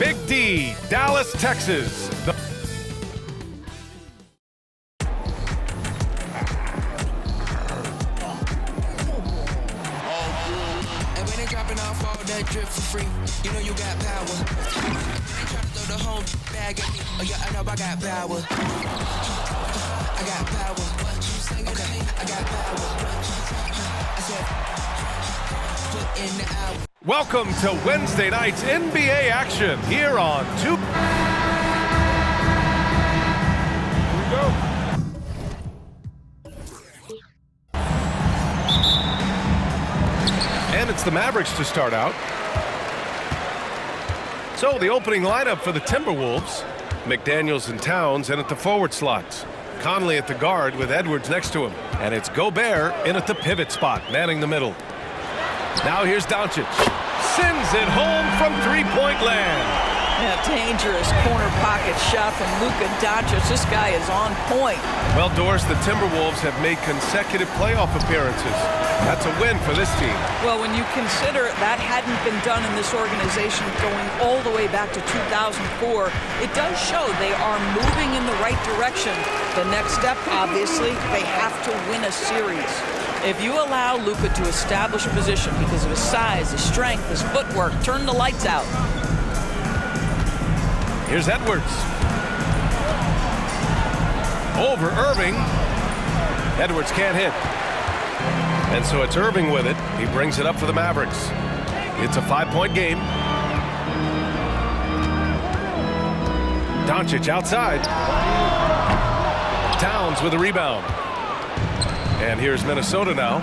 Big D, Dallas, Texas. That drip for free, you know you got power. Ain't trying to throw the whole bag at me. Oh yeah, I know I got power. I got power. Okay, I got power. I said, put in the hour. Welcome to Wednesday night's NBA action here on Two. Here we go. And it's the Mavericks to start out. So the opening lineup for the Timberwolves, McDaniels and Towns in at the forward slots. Conley at the guard with Edwards next to him. And it's Gobert in at the pivot spot, manning the middle. Now here's Doncic. Sends it home from three-point land. Yeah, dangerous corner pocket shot from Luka Doncic. This guy is on point. Well, Doris, the Timberwolves have made consecutive playoff appearances. That's a win for this team. Well, when you consider that hadn't been done in this organization going all the way back to 2004, it does show they are moving in the right direction. The next step, obviously, they have to win a series. If you allow Luka to establish position because of his size, his strength, his footwork, turn the lights out. Here's Edwards. Over Irving. Edwards can't hit. And so it's Irving with it. He brings it up for the Mavericks. It's a 5-point game. Doncic outside. Towns with a rebound. And here's Minnesota now.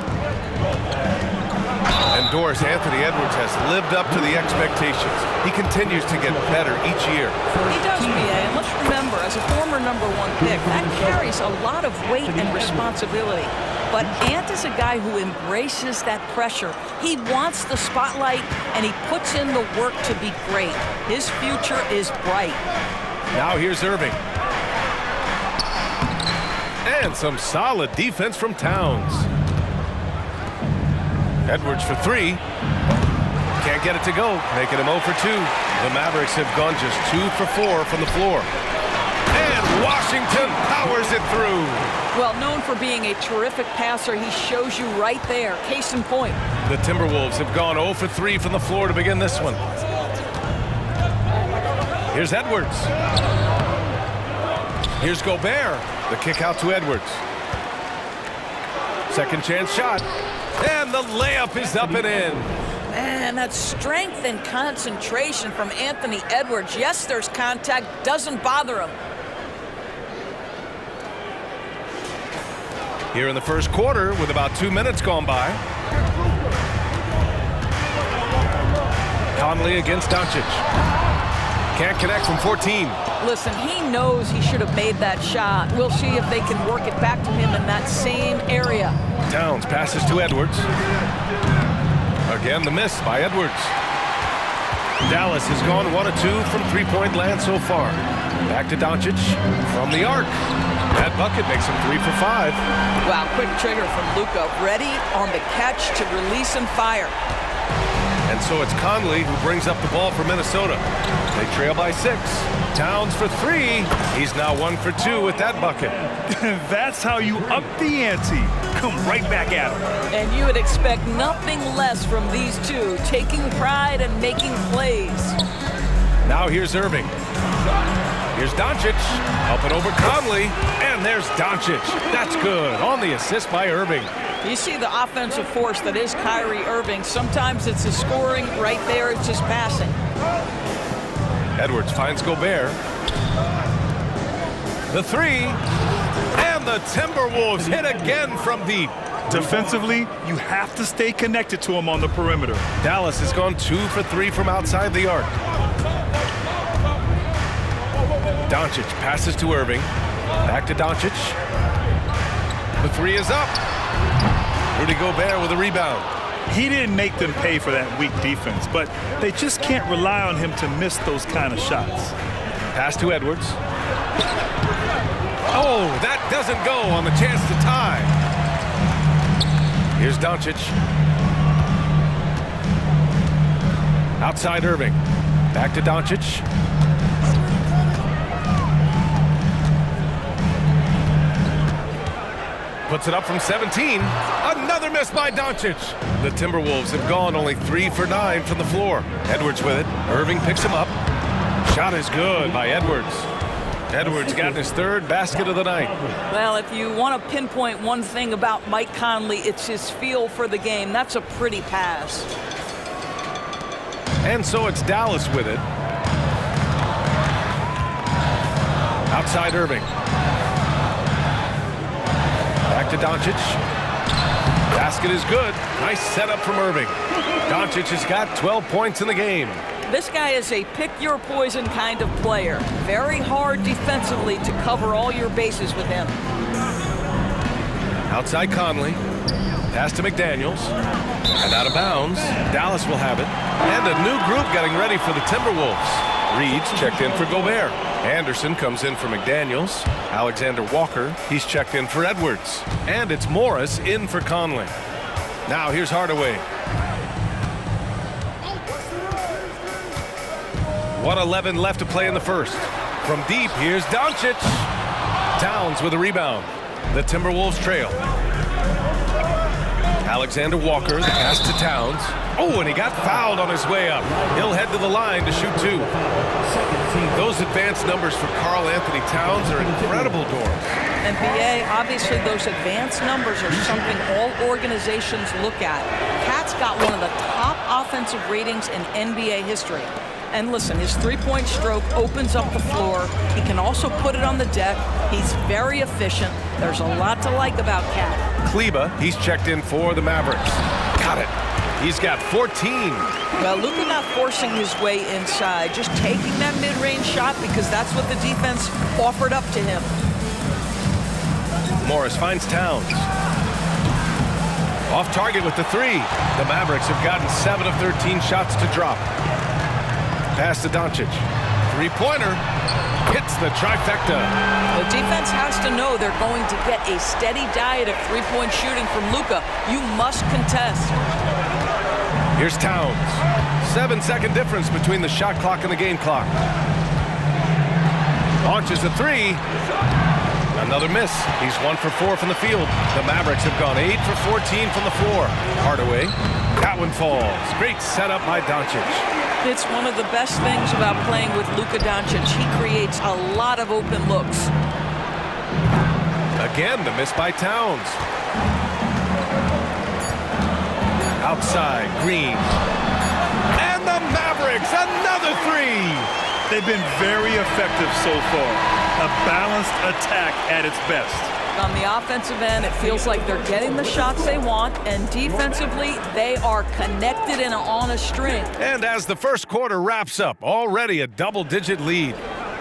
And Doris, Anthony Edwards has lived up to the expectations. He continues to get better each year. He does, B.A. And let's remember, as a former #1 pick, that carries a lot of weight and responsibility. But Ant is a guy who embraces that pressure. He wants the spotlight, and he puts in the work to be great. His future is bright. Now here's Irving. And some solid defense from Towns. Edwards for three. Can't get it to go, making him 0 for 2. The Mavericks have gone just 2 for 4 from the floor. And Washington powers it through. Well, known for being a terrific passer, he shows you right there. Case in point. The Timberwolves have gone 0 for 3 from the floor to begin this one. Here's Edwards. Here's Gobert. The kick out to Edwards. Second chance shot. And the layup is up and in. Man, that strength and concentration from Anthony Edwards. Yes, there's contact. Doesn't bother him. Here in the first quarter with about 2 minutes gone by. Conley against Doncic. Can't connect from 14. Listen, he knows he should have made that shot. We'll see if they can work it back to him in that same area. Towns passes to Edwards. Again, the miss by Edwards. Dallas has gone 1 of 2 from three-point land so far. Back to Doncic from the arc. That bucket makes him 3 for 5. Wow, quick trigger from Luka. Ready on the catch to release and fire. And so it's Conley who brings up the ball for Minnesota. They trail by 6. Towns for 3. He's now 1 for 2 with that bucket. That's how you up the ante. Come right back at him. And you would expect nothing less from these two, taking pride and making plays. Now here's Irving. Here's Doncic, helping over Conley, and there's Doncic. That's good, on the assist by Irving. You see the offensive force that is Kyrie Irving. Sometimes it's the scoring, right there it's just passing. Edwards finds Gobert. The 3, and the Timberwolves hit again from deep. Defensively, you have to stay connected to him on the perimeter. Dallas has gone 2 for 3 from outside the arc. Doncic passes to Irving. Back to Doncic. The 3 is up. Rudy Gobert with a rebound. He didn't make them pay for that weak defense, but they just can't rely on him to miss those kind of shots. Pass to Edwards. Oh, that doesn't go on the chance to tie. Here's Doncic. Outside Irving. Back to Doncic. Puts it up from 17. Another miss by Doncic. The Timberwolves have gone only 3 for 9 from the floor. Edwards with it. Irving picks him up. Shot is good by Edwards. Edwards got his third basket of the night. Well, if you want to pinpoint one thing about Mike Conley, it's his feel for the game. That's a pretty pass. And so it's Dallas with it. Outside Irving. Back to Doncic. Basket is good. Nice setup from Irving. Doncic has got 12 points in the game. This guy is a pick-your-poison kind of player. Very hard defensively to cover all your bases with him. Outside Conley. Pass to McDaniels. And out of bounds. Dallas will have it. And a new group getting ready for the Timberwolves. Reed's checked in for Gobert. Anderson comes in for McDaniels. Alexander Walker, he's checked in for Edwards. And it's Morris in for Conley. Now here's Hardaway. 1:11 left to play in the first. From deep, here's Doncic. Towns with a rebound. The Timberwolves trail. Alexander Walker, the pass to Towns. Oh, and he got fouled on his way up. He'll head to the line to shoot 2. Those advanced numbers for Karl Anthony Towns are incredible, Doris. NBA, obviously those advanced numbers are something all organizations look at. Cat's got one of the top offensive ratings in NBA history. And listen, his three-point stroke opens up the floor. He can also put it on the deck. He's very efficient. There's a lot to like about Cat. Kleba, he's checked in for the Mavericks. Got it. He's got 14. Well, Luka not forcing his way inside, just taking that mid-range shot because that's what the defense offered up to him. Morris finds Towns. Off target with the 3. The Mavericks have gotten 7 of 13 shots to drop. Pass to Doncic. Three-pointer. Hits the trifecta. The defense has to know they're going to get a steady diet of three-point shooting from Luka. You must contest. Here's Towns. 7-second difference between the shot clock and the game clock. Launches a 3. Another miss. He's 1 for 4 from the field. The Mavericks have gone 8 for 14 from the floor. Hardaway. That one falls. Great setup by Doncic. It's one of the best things about playing with Luka Doncic. He creates a lot of open looks. Again, the miss by Towns. Outside, Green. And the Mavericks, another 3. They've been very effective so far. A balanced attack at its best. On the offensive end, it feels like they're getting the shots they want, and defensively, they are connected and on a string. And as the first quarter wraps up, already a double-digit lead.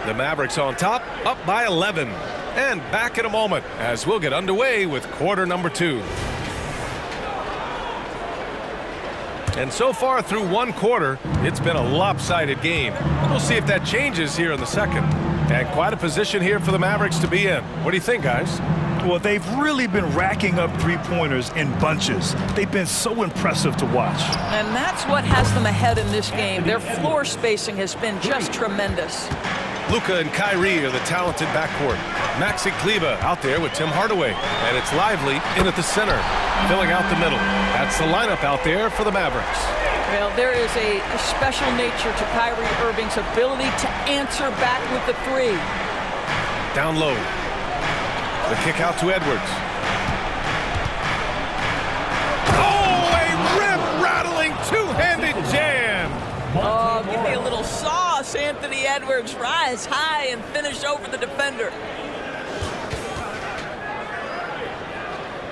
The Mavericks on top, up by 11. And back in a moment as we'll get underway with quarter number 2. And so far through one quarter, it's been a lopsided game. We'll see if that changes here in the second. And quite a position here for the Mavericks to be in. What do you think, guys? Well, they've really been racking up three-pointers in bunches. They've been so impressive to watch. And that's what has them ahead in this game. Their floor spacing has been just tremendous. Luka and Kyrie are the talented backcourt. Maxi Kleba out there with Tim Hardaway. And it's Lively in at the center, filling out the middle. That's the lineup out there for the Mavericks. Well, there is a special nature to Kyrie Irving's ability to answer back with the 3. Down low. The kick out to Edwards. Oh, a rim-rattling two-handed jam. Oh, give me a little sauce, Anthony Edwards. Rise high and finish over the defender.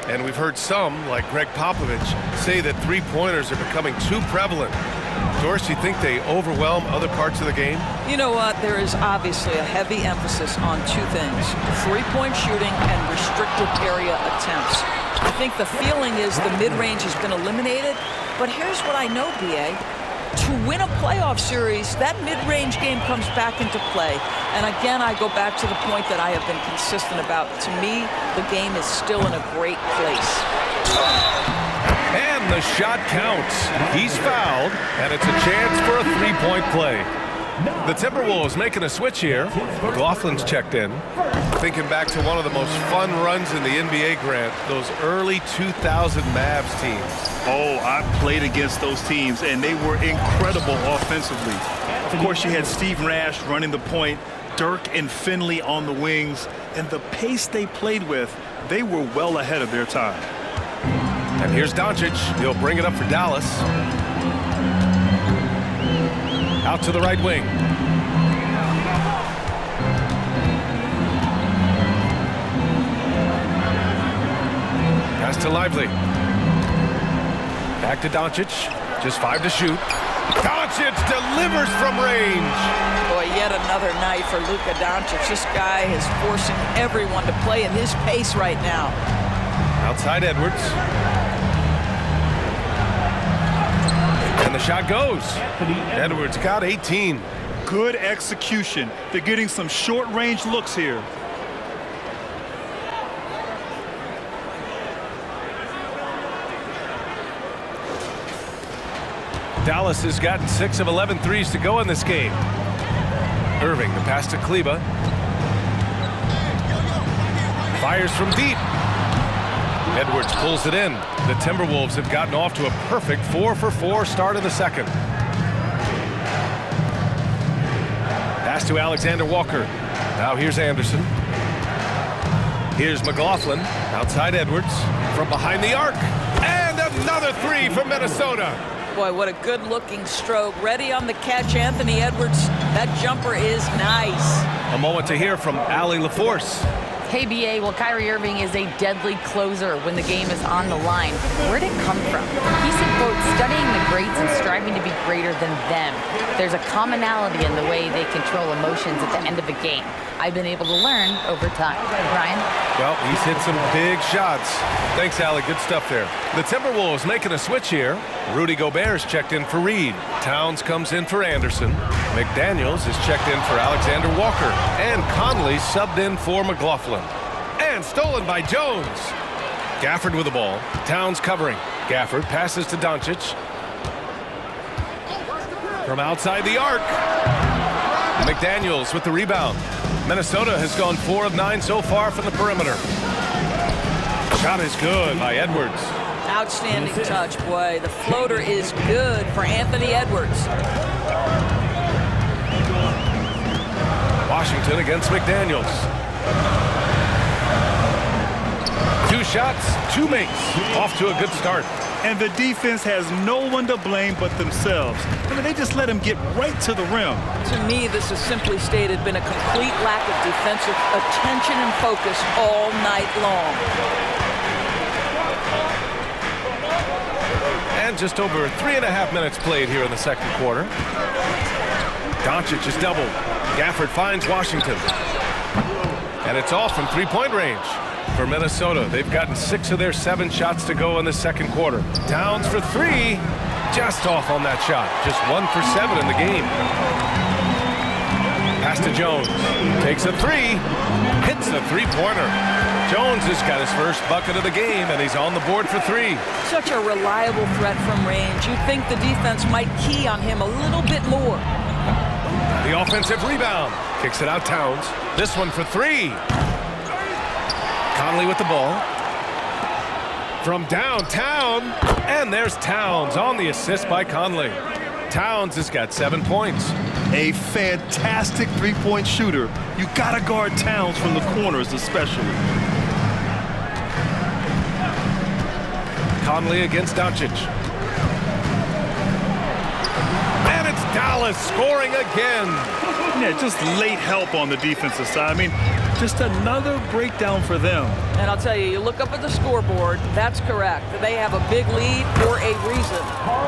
And we've heard some, like Greg Popovich, say that three-pointers are becoming too prevalent. Doris, you think they overwhelm other parts of the game? You know what? There is obviously a heavy emphasis on 2 things: three-point shooting and restricted area attempts. I think the feeling is the mid-range has been eliminated, but here's what I know, B.A. To win a playoff series, that mid-range game comes back into play. And again, I go back to the point that I have been consistent about. To me, the game is still in a great place. And the shot counts. He's fouled, and it's a chance for a three-point play. The Timberwolves making a switch here. McLaughlin's checked in. Thinking back to one of the most fun runs in the NBA, Grant, those early 2000 Mavs teams. Oh, I played against those teams, and they were incredible offensively. Of course, you had Steve Nash running the point, Dirk and Finley on the wings, and the pace they played with, they were well ahead of their time. And here's Doncic. He'll bring it up for Dallas. Out to the right wing. Pass to Lively. Back to Doncic. Just 5 to shoot. Doncic delivers from range. Boy, yet another night for Luka Doncic. This guy is forcing everyone to play at his pace right now. Outside Edwards. And the shot goes. Edwards got 18. Good execution. They're getting some short-range looks here. Dallas has gotten 6 of 11 threes to go in this game. Irving, the pass to Kleber. Fires from deep. Edwards pulls it in. The Timberwolves have gotten off to a perfect 4-for-4 start of the second. Pass to Alexander Walker. Now here's Anderson. Here's McLaughlin. Outside Edwards. From behind the arc. And another three from Minnesota. Boy, what a good-looking stroke. Ready on the catch, Anthony Edwards. That jumper is nice. A moment to hear from Allie LaForce. Hey, BA, well, Kyrie Irving is a deadly closer when the game is on the line. Where'd it come from? He said, quote, studying the greats and striving to be greater than them. There's a commonality in the way they control emotions at the end of a game. I've been able to learn over time. Ryan? Well, he's hit some big shots. Thanks, Allie. Good stuff there. The Timberwolves making a switch here. Rudy Gobert's checked in for Reed. Towns comes in for Anderson. McDaniels is checked in for Alexander Walker. And Conley subbed in for McLaughlin. And stolen by Jones. Gafford with the ball. Towns covering. Gafford passes to Doncic. From outside the arc. McDaniels with the rebound. Minnesota has gone 4 of 9 so far from the perimeter. Shot is good by Edwards. Outstanding touch, boy. The floater is good for Anthony Edwards. Washington against McDaniels. 2 shots, 2 makes. Off to a good start. And the defense has no one to blame but themselves. I mean, they just let him get right to the rim. To me, this has simply stated been a complete lack of defensive attention and focus all night long. And just over 3.5 minutes played here in the second quarter. Doncic is doubled. Gafford finds Washington. And it's off from 3-point range. For Minnesota, they've gotten 6 of their 7 shots to go in the second quarter. Towns for 3, just off on that shot. Just 1 for 7 in the game. Pass to Jones, takes a 3, hits a 3-pointer. Jones has got his first bucket of the game, and he's on the board for 3. Such a reliable threat from range. You'd think the defense might key on him a little bit more. The offensive rebound, kicks it out Towns. This one for 3. Conley with the ball. From downtown, and there's Towns on the assist by Conley. Towns has got 7 points. A fantastic three-point shooter. You gotta guard Towns from the corners especially. Conley against Doncic. And it's Dallas scoring again. Yeah, just late help on the defensive side. I mean, just another breakdown for them. And I'll tell you, you look up at the scoreboard, that's correct. They have a big lead for a reason.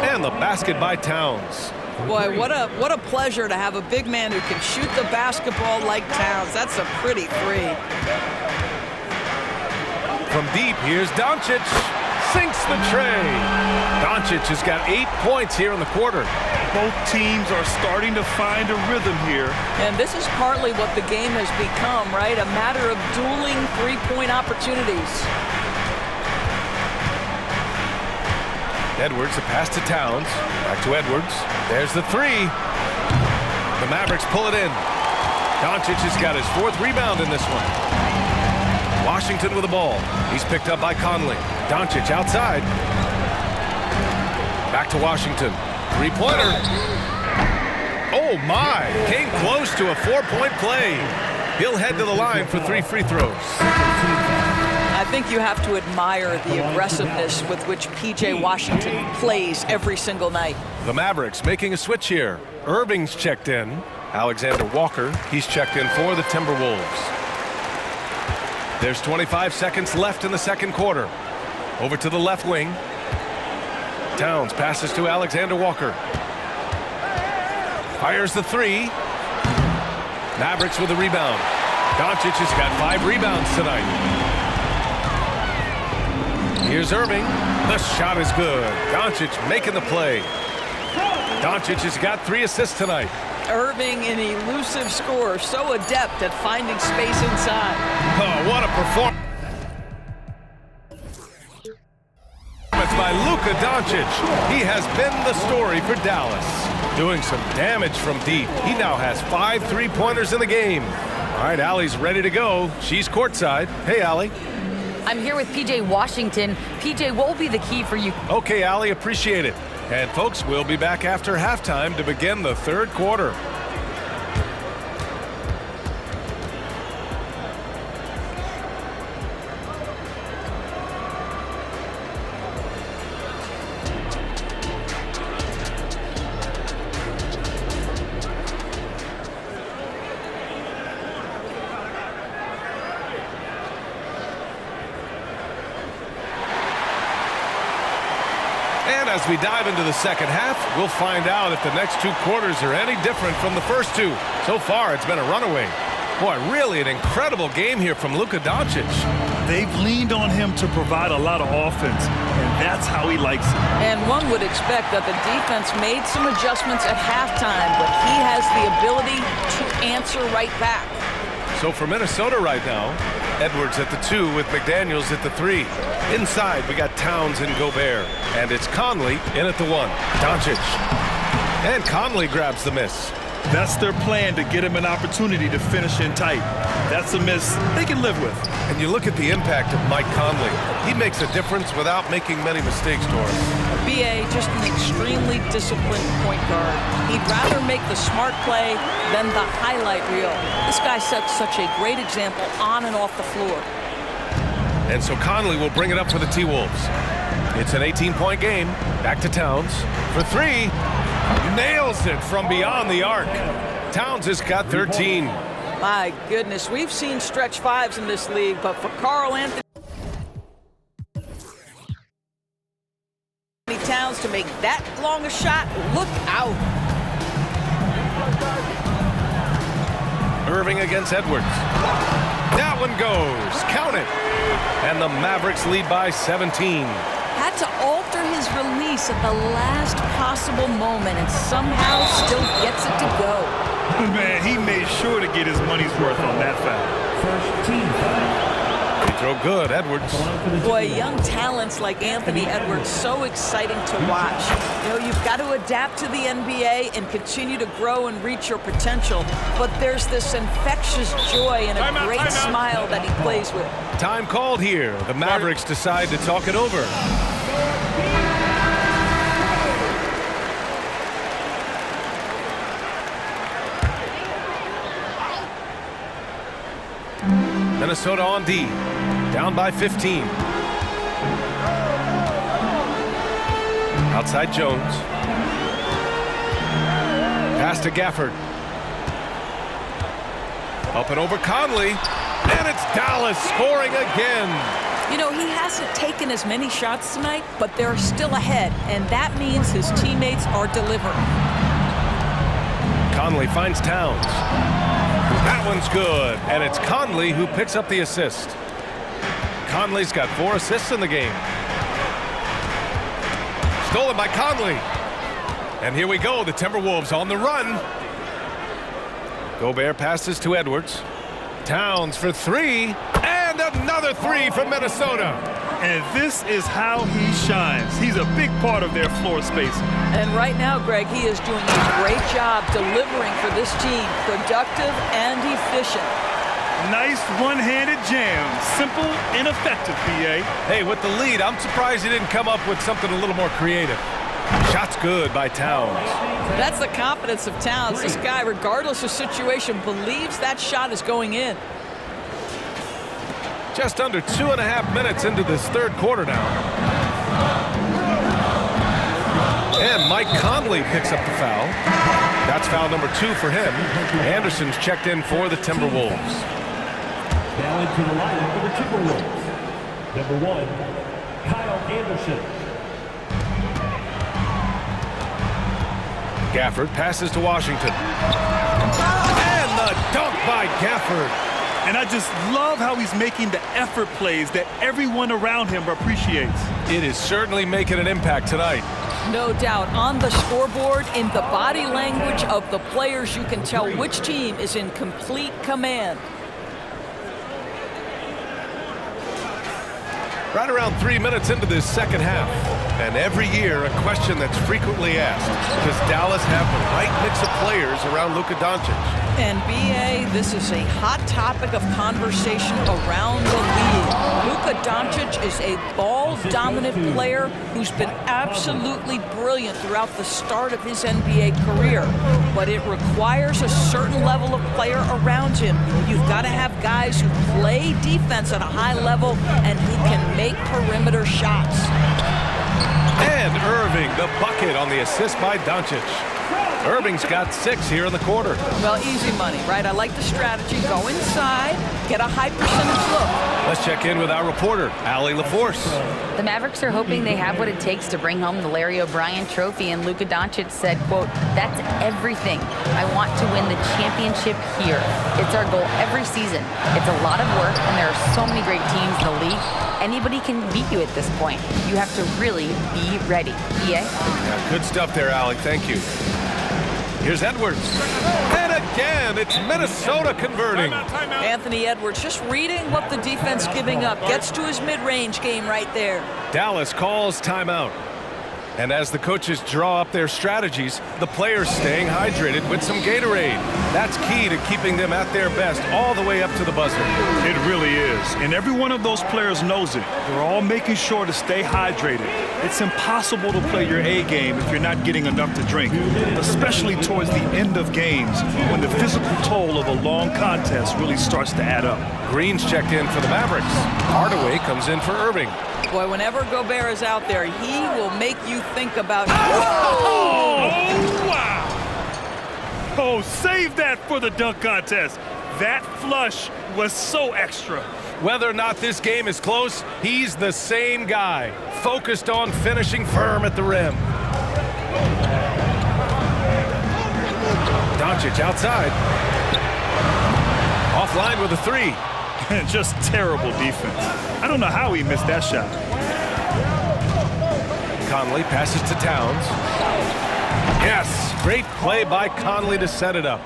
And the basket by Towns. Boy, what a pleasure to have a big man who can shoot the basketball like Towns. That's a pretty 3. From deep, here's Doncic. Sinks the tray. Doncic has got 8 points here in the quarter. Both teams are starting to find a rhythm here. And this is partly what the game has become, right? A matter of dueling 3-point opportunities. Edwards, a pass to Towns. Back to Edwards. There's the 3. The Mavericks pull it in. Doncic has got his 4th rebound in this one. Washington with the ball. He's picked up by Conley. Doncic outside. Back to Washington. 3-pointer. Oh my! Came close to a 4-point play. He'll head to the line for 3 free throws. I think you have to admire the aggressiveness with which P.J. Washington plays every single night. The Mavericks making a switch here. Irving's checked in. Alexander Walker, he's checked in for the Timberwolves. There's 25 seconds left in the second quarter. Over to the left wing. Towns passes to Alexander Walker. Fires the 3. Mavericks with a rebound. Doncic has got 5 rebounds tonight. Here's Irving. The shot is good. Doncic making the play. Doncic has got 3 assists tonight. Irving, an elusive scorer, so adept at finding space inside. Oh, what a performance by Luka Doncic. He has been the story for Dallas. Doing some damage from deep. He now has 5 3-pointers in the game. All right, Allie's ready to go. She's courtside. Hey, Allie. I'm here with P.J. Washington. P.J., what will be the key for you? Okay, Allie, appreciate it. And folks, we'll be back after halftime to begin the third quarter. As we dive into the second half, we'll find out if the next 2 quarters are any different from the first 2. So far, it's been a runaway. Boy, really an incredible game here from Luka Doncic. They've leaned on him to provide a lot of offense, and that's how he likes it. And one would expect that the defense made some adjustments at halftime, but he has the ability to answer right back. So for Minnesota right now, Edwards at the 2 with McDaniels at the 3. Inside, we got Towns and Gobert. And it's Conley in at the 1. Doncic. And Conley grabs the miss. That's their plan, to get him an opportunity to finish in tight. That's a miss they can live with. And you look at the impact of Mike Conley. He makes a difference without making many mistakes, Doris. B.A. just an extremely disciplined point guard. He'd rather make the smart play than the highlight reel. This guy sets such a great example on and off the floor. And so Conley will bring it up for the T-Wolves. It's an 18-point game. Back to Towns for 3. Nails it from beyond the arc. Towns has got 13. My goodness, we've seen stretch 5s in this league, but for Karl Anthony Towns to make that long a shot, look out. Irving against Edwards. That one goes. Count it. And the Mavericks lead by 17. Had to alter his release at the last possible moment and somehow still gets it to go. Man, he made sure to get his money's worth on that foul. First team foul. They throw good, Edwards. Boy, young talents like Anthony Edwards, so exciting to watch. You know, you've got to adapt to the NBA and continue to grow and reach your potential. But there's this infectious joy and a great smile that he plays with. Time called here. The Mavericks decide to talk it over. Minnesota on D, down by 15. Outside Jones. Pass to Gafford. Up and over Conley. And it's Dallas scoring again. You know, he hasn't taken as many shots tonight, but they're still ahead, and that means his teammates are delivering. Conley finds Towns. That one's good, and it's Conley who picks up the assist. Conley's got 4 assists in the game. Stolen by Conley. And here we go, the Timberwolves on the run. Gobert passes to Edwards. Towns for 3, and another 3 from Minnesota. And this is how he shines. He's a big part of their floor space. And right now, Greg, he is doing a great job delivering for this team, productive and efficient. Nice one-handed jam. Simple and effective, PA. Hey, with the lead, I'm surprised he didn't come up with something a little more creative. Shot's good by Towns. That's the confidence of Towns. This guy, regardless of situation, believes that shot is going in. Just under 2.5 minutes into this third quarter now. And Mike Conley picks up the foul. That's foul number 2 for him. Anderson's checked in for the Timberwolves. Now into the lineup for the Timberwolves. Number 1, Kyle Anderson. Gafford passes to Washington. And the dunk by Gafford. And I just love how he's making the effort plays that everyone around him appreciates. It is certainly making an impact tonight. No doubt. On the scoreboard, in the body language of the players, you can tell which team is in complete command. Right around 3 minutes into this second half. And every year, a question that's frequently asked. Does Dallas have the right mix of players around Luka Doncic? And BA, this is a hot topic of conversation around the league. Luka Doncic is a ball-dominant player who's been absolutely brilliant throughout the start of his NBA career. But it requires a certain level of player around him. You've got to have guys who play defense at a high level and who can make perimeter shots. And Irving, the bucket on the assist by Doncic. Irving's got 6 here in the quarter. Well, easy money, right? I like the strategy. Go inside, get a high percentage look. Let's check in with our reporter, Allie LaForce. The Mavericks are hoping they have what it takes to bring home the Larry O'Brien trophy, and Luka Doncic said, quote, "That's everything. I want to win the championship here. It's our goal every season. It's a lot of work, and there are so many great teams in the league. Anybody can beat you at this point. You have to really be ready." EA? Yeah, good stuff there, Allie. Thank you. Here's Edwards. And again, it's Minnesota converting. Anthony Edwards just reading what the defense giving up. Gets to his mid-range game right there. Dallas calls timeout. And as the coaches draw up their strategies, the players staying hydrated with some Gatorade. That's key to keeping them at their best all the way up to the buzzer. It really is. And every one of those players knows it. They're all making sure to stay hydrated. It's impossible to play your A game if you're not getting enough to drink, especially towards the end of games when the physical toll of a long contest really starts to add up. Green's checked in for the Mavericks. Hardaway comes in for Irving. Boy, whenever Gobert is out there, he will make you think about... Oh, wow! Oh, save that for the dunk contest. That flush was so extra. Whether or not this game is close, he's the same guy, focused on finishing firm at the rim. Doncic outside. Offline with a 3. Just terrible defense. I don't know how he missed that shot. Conley passes to Towns. Yes, great play by Conley to set it up.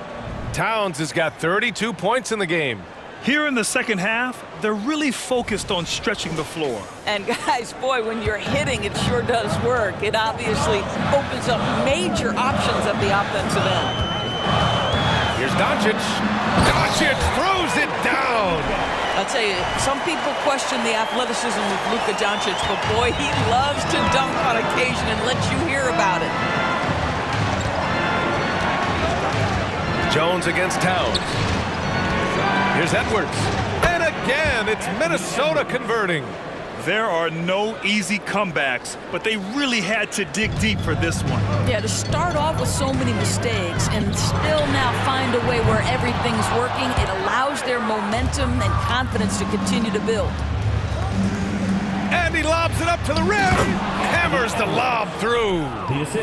Towns has got 32 points in the game. Here in the second half, they're really focused on stretching the floor. And guys, boy, when you're hitting, it sure does work. It obviously opens up major options at the offensive end. Here's Doncic. Doncic throws it down. I'll tell you, some people question the athleticism of Luka Doncic, but boy, he loves to dunk on occasion and let you hear about it. Jones against Towns. Here's Edwards. And again, it's Minnesota converting. There are no easy comebacks, but they really had to dig deep for this one. Yeah, to start off with so many mistakes and still now find a way where everything's working, it allows their momentum and confidence to continue to build. And he lobs it up to the rim. Hammers the lob through.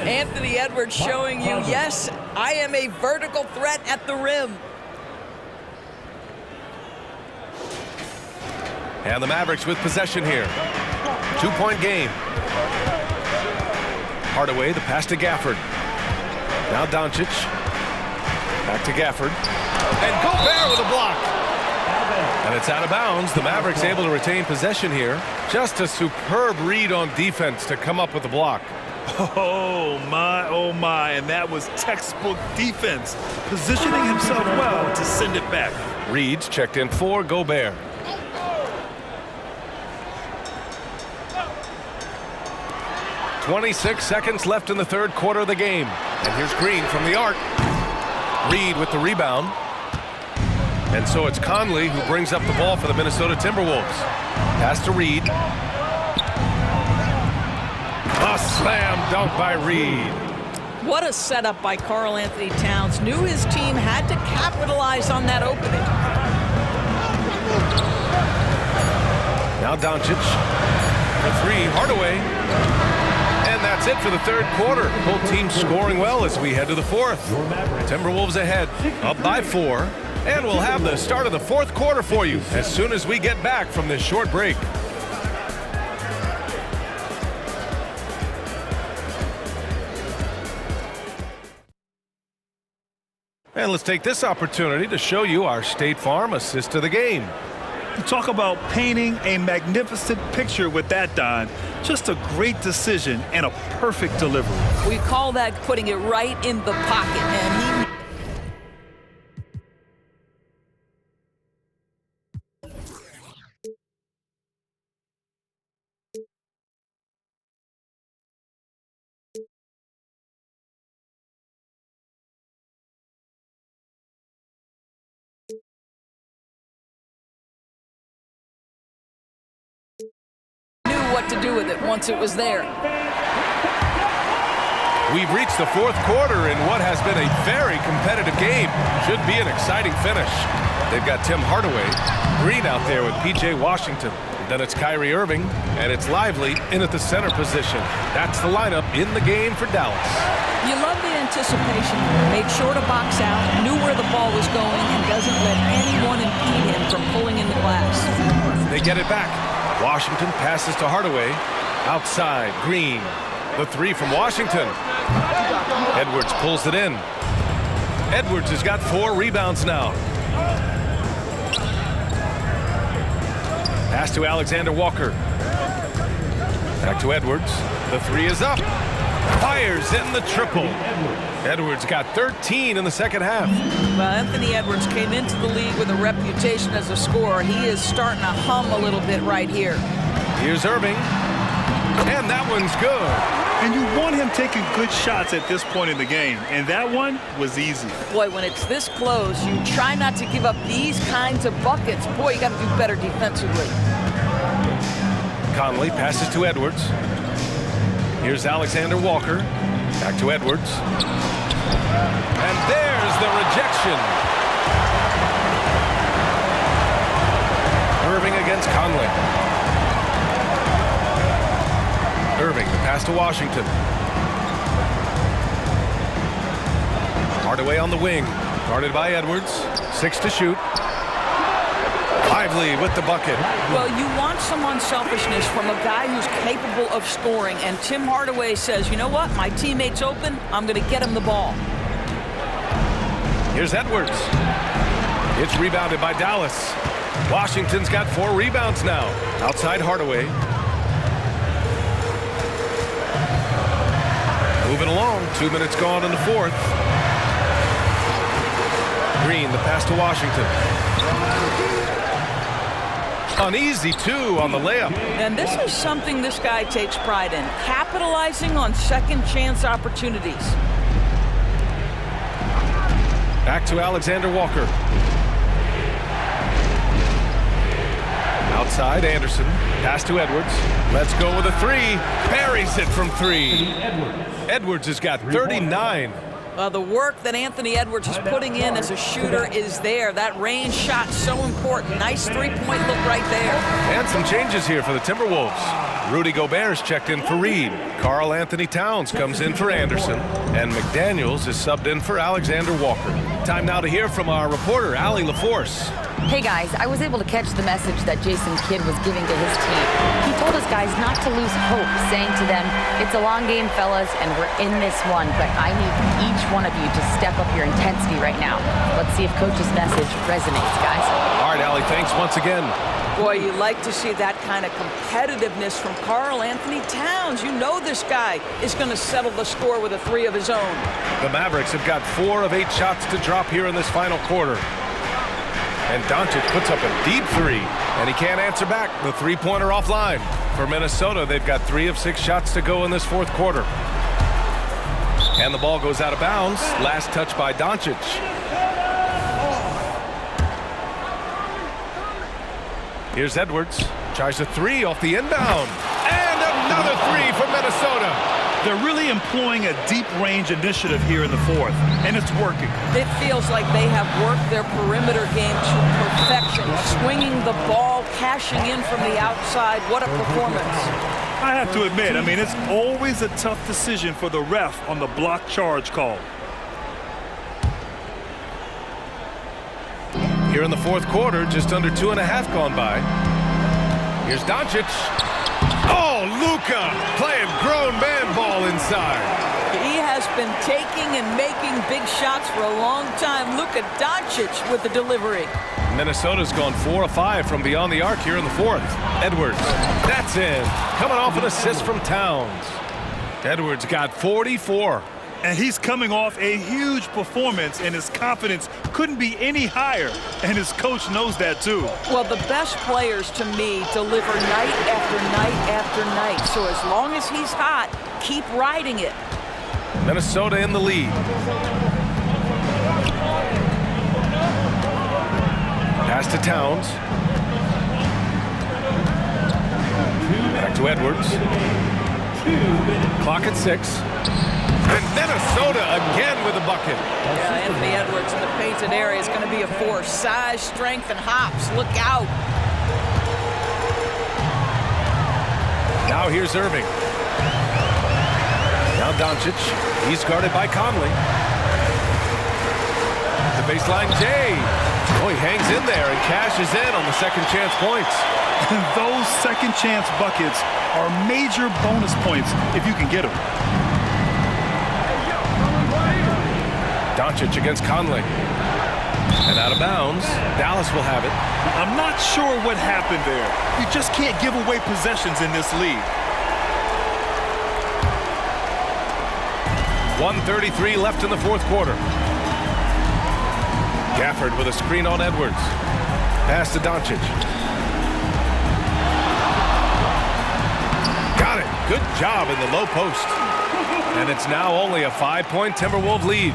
Anthony Edwards showing you, yes, I am a vertical threat at the rim. And the Mavericks with possession here. 2-point game. Hardaway, the pass to Gafford. Now Doncic. Back to Gafford. And Gobert with a block. And it's out of bounds. The Mavericks able to retain possession here. Just a superb read on defense to come up with the block. Oh my, and that was textbook defense, positioning himself well to send it back. Reed's checked in for Gobert. "26 seconds left in the third quarter of the game. And here's Green from the arc. Reed with the rebound. And so it's Conley who brings up the ball for the Minnesota Timberwolves. Pass to Reed. A slam dunk by Reed. What a setup by Karl Anthony Towns. Knew his team had to capitalize on that opening. Now Doncic. The three, Hardaway. And that's it for the third quarter. Both teams scoring well as we head to the fourth. Timberwolves ahead, up by 4. And we'll have the start of the fourth quarter for you as soon as we get back from this short break. And let's take this opportunity to show you our State Farm assist of the game. Talk about painting a magnificent picture with that, Don. Just a great decision and a perfect delivery. We call that putting it right in the pocket, and he what to do with it once it was there. We've reached the fourth quarter in what has been a very competitive game. Should be an exciting finish. They've got Tim Hardaway, Green out there with P.J. Washington. Then it's Kyrie Irving, and it's Lively in at the center position. That's the lineup in the game for Dallas. You love the anticipation. Made sure to box out, knew where the ball was going, and doesn't let anyone impede him from pulling in the glass. They get it back. Washington passes to Hardaway. Outside, Green. The three from Washington. Edwards pulls it in. Edwards has got 4 rebounds now. Pass to Alexander Walker. Back to Edwards. The 3 is up. Fires in the triple. Edwards got 13 in the second half. Well, Anthony Edwards came into the league with a reputation as a scorer. He is starting to hum a little bit right here. Here's Irving. And that one's good. And you want him taking good shots at this point in the game. And that one was easy. Boy, when it's this close, you try not to give up these kinds of buckets. Boy, you got to do better defensively. Conley passes to Edwards. Here's Alexander Walker. Back to Edwards. And there's the rejection. Irving against Conley. Irving, the pass to Washington. Hardaway on the wing. Guarded by Edwards. 6 to shoot. Lively with the bucket. Well, you want some unselfishness from a guy who's capable of scoring, and Tim Hardaway says, you know what, my teammate's open, I'm going to get him the ball. Here's Edwards. It's rebounded by Dallas. Washington's got 4 rebounds now. Outside Hardaway. Moving along, 2 minutes gone in the fourth. Green, the pass to Washington. An easy 2 on the layup. And this is something this guy takes pride in, capitalizing on second chance opportunities. Back to Alexander Walker. Outside, Anderson. Pass to Edwards. Let's go with a 3. Parries it from 3. Edwards has got 39. The work that Anthony Edwards is putting in as a shooter is there. That range shot so important. Nice three-point look right there. And some changes here for the Timberwolves. Rudy Gobert's checked in for Reed. Karl Anthony Towns comes in for Anderson. And McDaniels is subbed in for Alexander Walker. Time now to hear from our reporter, Allie LaForce. Hey guys, I was able to catch the message that Jason Kidd was giving to his team. He told his guys not to lose hope, saying to them, it's a long game, fellas, and we're in this one, but I need each one of you to step up your intensity right now. Let's see if Coach's message resonates, guys. All right, Allie. Valley thanks once again. Boy, you like to see that kind of competitiveness from Karl Anthony Towns. You know this guy is going to settle the score with a three of his own. The Mavericks have got 4 of 8 shots to drop here in this final quarter. And Doncic puts up a deep three, and he can't answer back. The three-pointer offline. For Minnesota, they've got 3 of 6 shots to go in this fourth quarter. And the ball goes out of bounds. Last touch by Doncic. Here's Edwards. Tries a 3 off the inbound. And another 3 for Minnesota. They're really employing a deep-range initiative here in the fourth, and it's working. It feels like they have worked their perimeter game to perfection, swinging the ball, cashing in from the outside. What a performance. I have to admit, it's always a tough decision for the ref on the block charge call. Here in the fourth quarter, just under 2.5 gone by. Here's Doncic. Oh, Luka playing grown man ball inside. He has been taking and making big shots for a long time. Luka Doncic with the delivery. Minnesota's gone 4 of 5 from beyond the arc here in the fourth. Edwards, that's in. Coming off an assist from Towns. Edwards got 44. And he's coming off a huge performance, and his confidence couldn't be any higher. And his coach knows that, too. Well, the best players, to me, deliver night after night after night. So as long as he's hot, keep riding it. Minnesota in the lead. Pass to Towns. Back to Edwards. Clock at 6. And Minnesota again with a bucket. Yeah, Anthony Edwards in the painted area is going to be a force. Size, strength, and hops. Look out. Now here's Irving. Now Doncic. He's guarded by Conley. The baseline Jay. Oh, he hangs in there and cashes in on the second chance points. Those second chance buckets are major bonus points if you can get them. Doncic against Conley. And out of bounds. Dallas will have it. I'm not sure what happened there. You just can't give away possessions in this league. 1:33 left in the fourth quarter. Gafford with a screen on Edwards. Pass to Doncic. Got it. Good job in the low post. And it's now only a 5-point Timberwolves lead.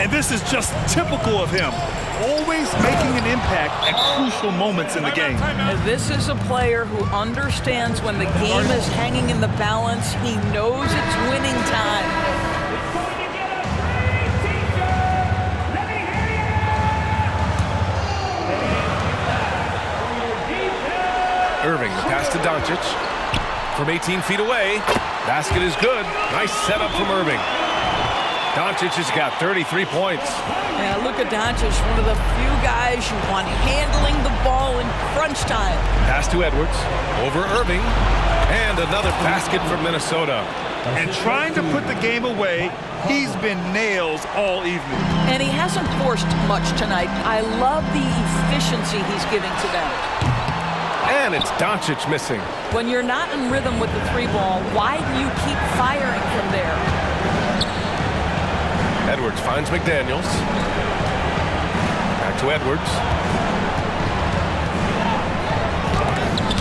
And this is just typical of him. Always making an impact at crucial moments in the game. This is a player who understands when the game is hanging in the balance. He knows it's winning time. Irving, the pass to Doncic. From 18 feet away. Basket is good. Nice setup from Irving. Doncic has got 33 points. Yeah, Luka Doncic, one of the few guys you want handling the ball in crunch time. Pass to Edwards. Over Irving. And another basket for Minnesota. And trying to put the game away, he's been nails all evening. And he hasn't forced much tonight. I love the efficiency he's giving to them. And it's Doncic missing. When you're not in rhythm with the three ball, why do you keep firing from there? Edwards finds McDaniels. Back to Edwards.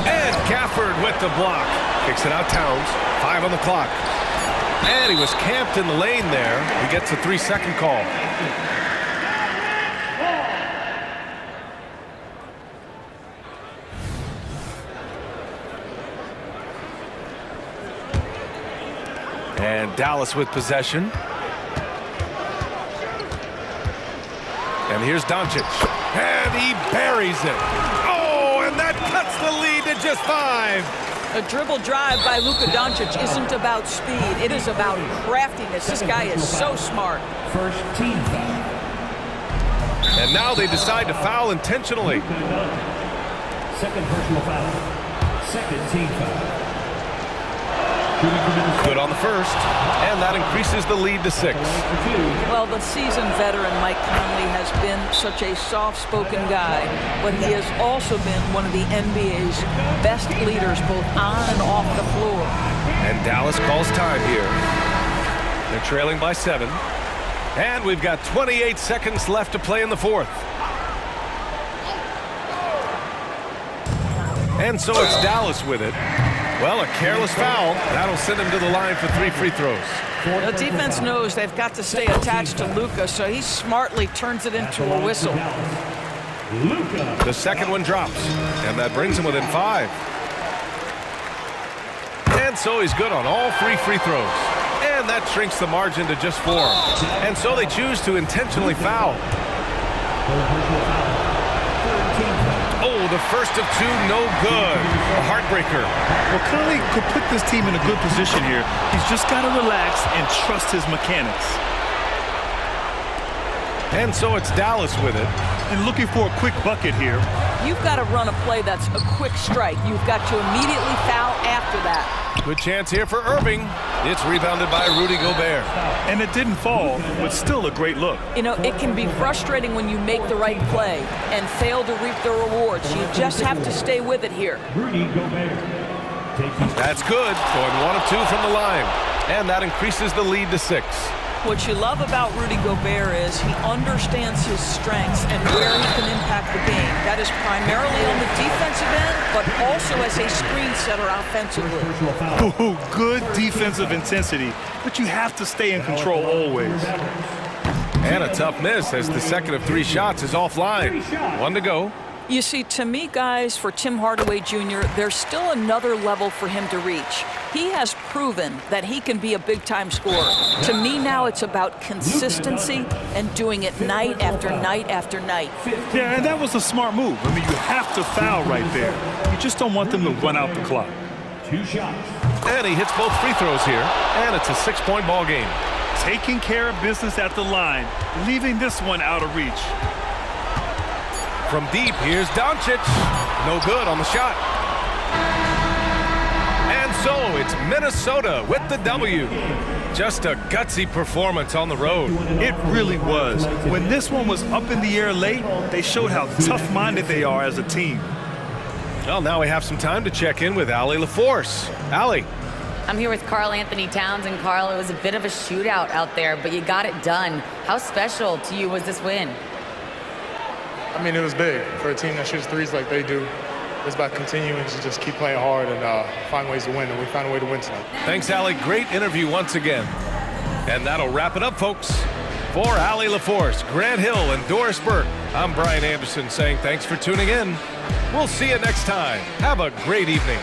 And Gafford with the block. Kicks it out Towns. 5 on the clock. And he was camped in the lane there. He gets a 3-second call. And Dallas with possession. And here's Doncic. And he buries it. Oh, and that cuts the lead to just 5. A dribble drive by Luka Doncic isn't about speed. It is about craftiness. This guy is so smart. First team foul. And now they decide to foul intentionally. Second personal foul. Second team foul. Good on the first, and that increases the lead to 6. Well, the seasoned veteran Mike Conley has been such a soft-spoken guy, but he has also been one of the NBA's best leaders both on and off the floor. And Dallas calls time here. They're trailing by 7. And we've got 28 seconds left to play in the fourth. And so it's Dallas with it. Well, a careless foul. That'll send him to the line for 3 free throws. The defense knows they've got to stay attached to Luka, so he smartly turns it into a whistle. The second one drops, and that brings him within 5. And so he's good on all 3 free throws. And that shrinks the margin to just 4. And so they choose to intentionally foul. Oh, the first of 2, no good. A heartbreaker. Well, Conley could put this team in a good position here. He's just got to relax and trust his mechanics. And so it's Dallas with it. And looking for a quick bucket here. You've got to run a play that's a quick strike. You've got to immediately foul after that. Good chance here for Irving. It's rebounded by Rudy Gobert. And it didn't fall, but still a great look. You know, it can be frustrating when you make the right play and fail to reap the rewards. You just have to stay with it here. That's good. Going 1 of 2 from the line. And that increases the lead to 6. What you love about Rudy Gobert is he understands his strengths and where he can impact the game. That is primarily on the defensive end, but also as a screen setter offensively. Ooh, good defensive intensity, but you have to stay in control always. And a tough miss as the second of 3 shots is offline. 1 to go. You see, to me, guys, for Tim Hardaway Jr., there's still another level for him to reach. He has proven that he can be a big-time scorer. To me now, it's about consistency and doing it night after night after night. Yeah, and that was a smart move. I mean, you have to foul right there. You just don't want them to run out the clock. 2 shots. And he hits both free throws here, and it's a 6-point ball game. Taking care of business at the line, leaving this one out of reach. From deep, here's Doncic. No good on the shot. And so it's Minnesota with the W. Just a gutsy performance on the road. It really was. When this one was up in the air late, they showed how tough-minded they are as a team. Well, now we have some time to check in with Allie LaForce. Allie. I'm here with Karl Anthony Towns, and Karl, it was a bit of a shootout out there, but you got it done. How special to you was this win? I mean, it was big for a team that shoots threes like they do. It's about continuing to just keep playing hard and find ways to win, and we found a way to win tonight. Thanks, Allie. Great interview once again. And that'll wrap it up, folks. For Allie LaForce, Grant Hill, and Doris Burke, I'm Brian Anderson saying thanks for tuning in. We'll see you next time. Have a great evening.